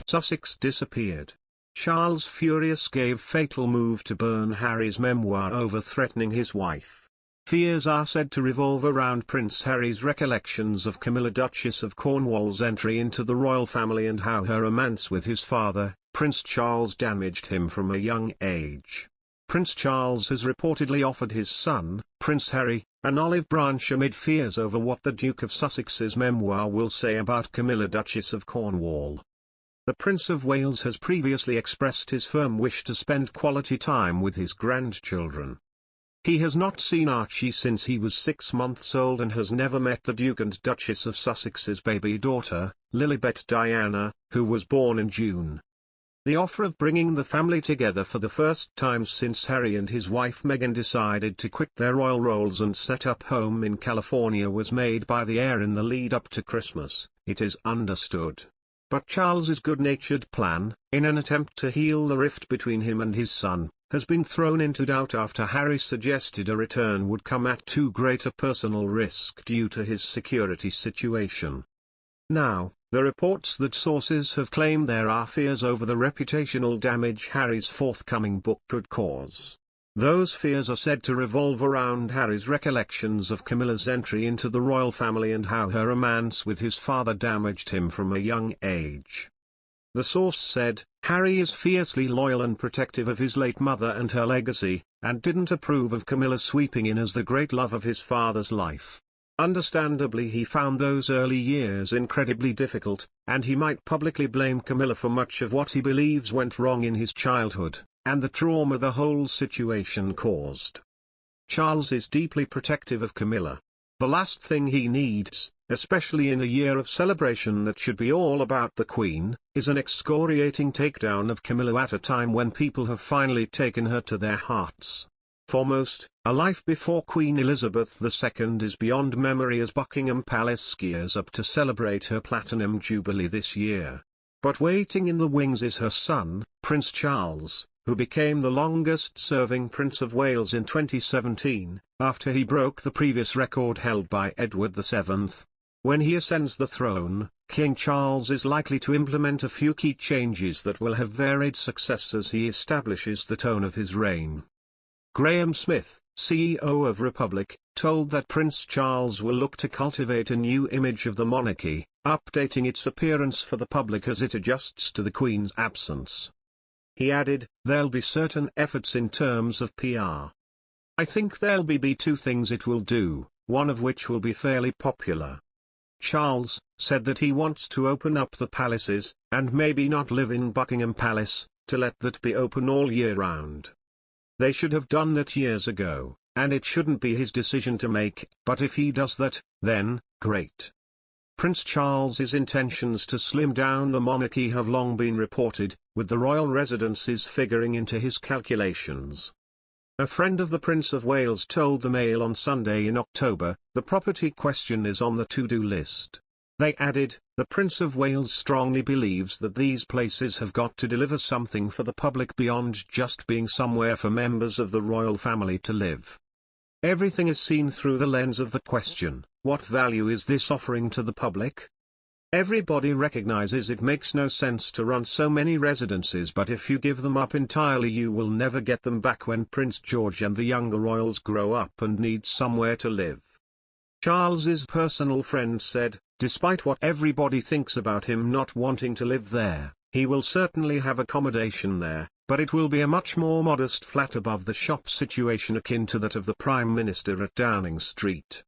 Sussex disappeared. Charles furious gave fatal move to burn Harry's memoir over threatening his wife. Fears are said to revolve around Prince Harry's recollections of Camilla Duchess of Cornwall's entry into the royal family and how her romance with his father, Prince Charles, damaged him from a young age. Prince Charles has reportedly offered his son, Prince Harry, an olive branch amid fears over what the Duke of Sussex's memoir will say about Camilla Duchess of Cornwall. The Prince of Wales has previously expressed his firm wish to spend quality time with his grandchildren. He has not seen Archie since he was 6 months old and has never met the Duke and Duchess of Sussex's baby daughter, Lilibet Diana, who was born in June. The offer of bringing the family together for the first time since Harry and his wife Meghan decided to quit their royal roles and set up home in California was made by the heir in the lead up to Christmas, it is understood. But Charles's good-natured plan, in an attempt to heal the rift between him and his son, has been thrown into doubt after Harry suggested a return would come at too great a personal risk due to his security situation. Now, the reports that sources have claimed there are fears over the reputational damage Harry's forthcoming book could cause. Those fears are said to revolve around Harry's recollections of Camilla's entry into the royal family and how her romance with his father damaged him from a young age. The source said, Harry is fiercely loyal and protective of his late mother and her legacy, and didn't approve of Camilla sweeping in as the great love of his father's life. Understandably he found those early years incredibly difficult, and he might publicly blame Camilla for much of what he believes went wrong in his childhood, and the trauma the whole situation caused. Charles is deeply protective of Camilla. The last thing he needs, especially in a year of celebration that should be all about the Queen, is an excoriating takedown of Camilla at a time when people have finally taken her to their hearts. For most, a life before Queen Elizabeth II is beyond memory as Buckingham Palace gears up to celebrate her Platinum Jubilee this year. But waiting in the wings is her son, Prince Charles, who became the longest-serving Prince of Wales in 2017, after he broke the previous record held by Edward VII. When he ascends the throne, King Charles is likely to implement a few key changes that will have varied success as he establishes the tone of his reign. Graham Smith, CEO of Republic, told that Prince Charles will look to cultivate a new image of the monarchy, updating its appearance for the public as it adjusts to the Queen's absence. He added, there'll be certain efforts in terms of PR. I think there'll be two things it will do, one of which will be fairly popular. Charles said that he wants to open up the palaces, and maybe not live in Buckingham Palace, to let that be open all year round. They should have done that years ago, and it shouldn't be his decision to make, but if he does that, then, great. Prince Charles's intentions to slim down the monarchy have long been reported, with the royal residences figuring into his calculations. A friend of the Prince of Wales told the Mail on Sunday in October, the property question is on the to-do list. They added, the Prince of Wales strongly believes that these places have got to deliver something for the public beyond just being somewhere for members of the royal family to live. Everything is seen through the lens of the question, what value is this offering to the public? Everybody recognizes it makes no sense to run so many residences, but if you give them up entirely you will never get them back when Prince George and the younger royals grow up and need somewhere to live. Charles's personal friend said, despite what everybody thinks about him not wanting to live there, he will certainly have accommodation there, but it will be a much more modest flat above the shop situation akin to that of the Prime Minister at Downing Street.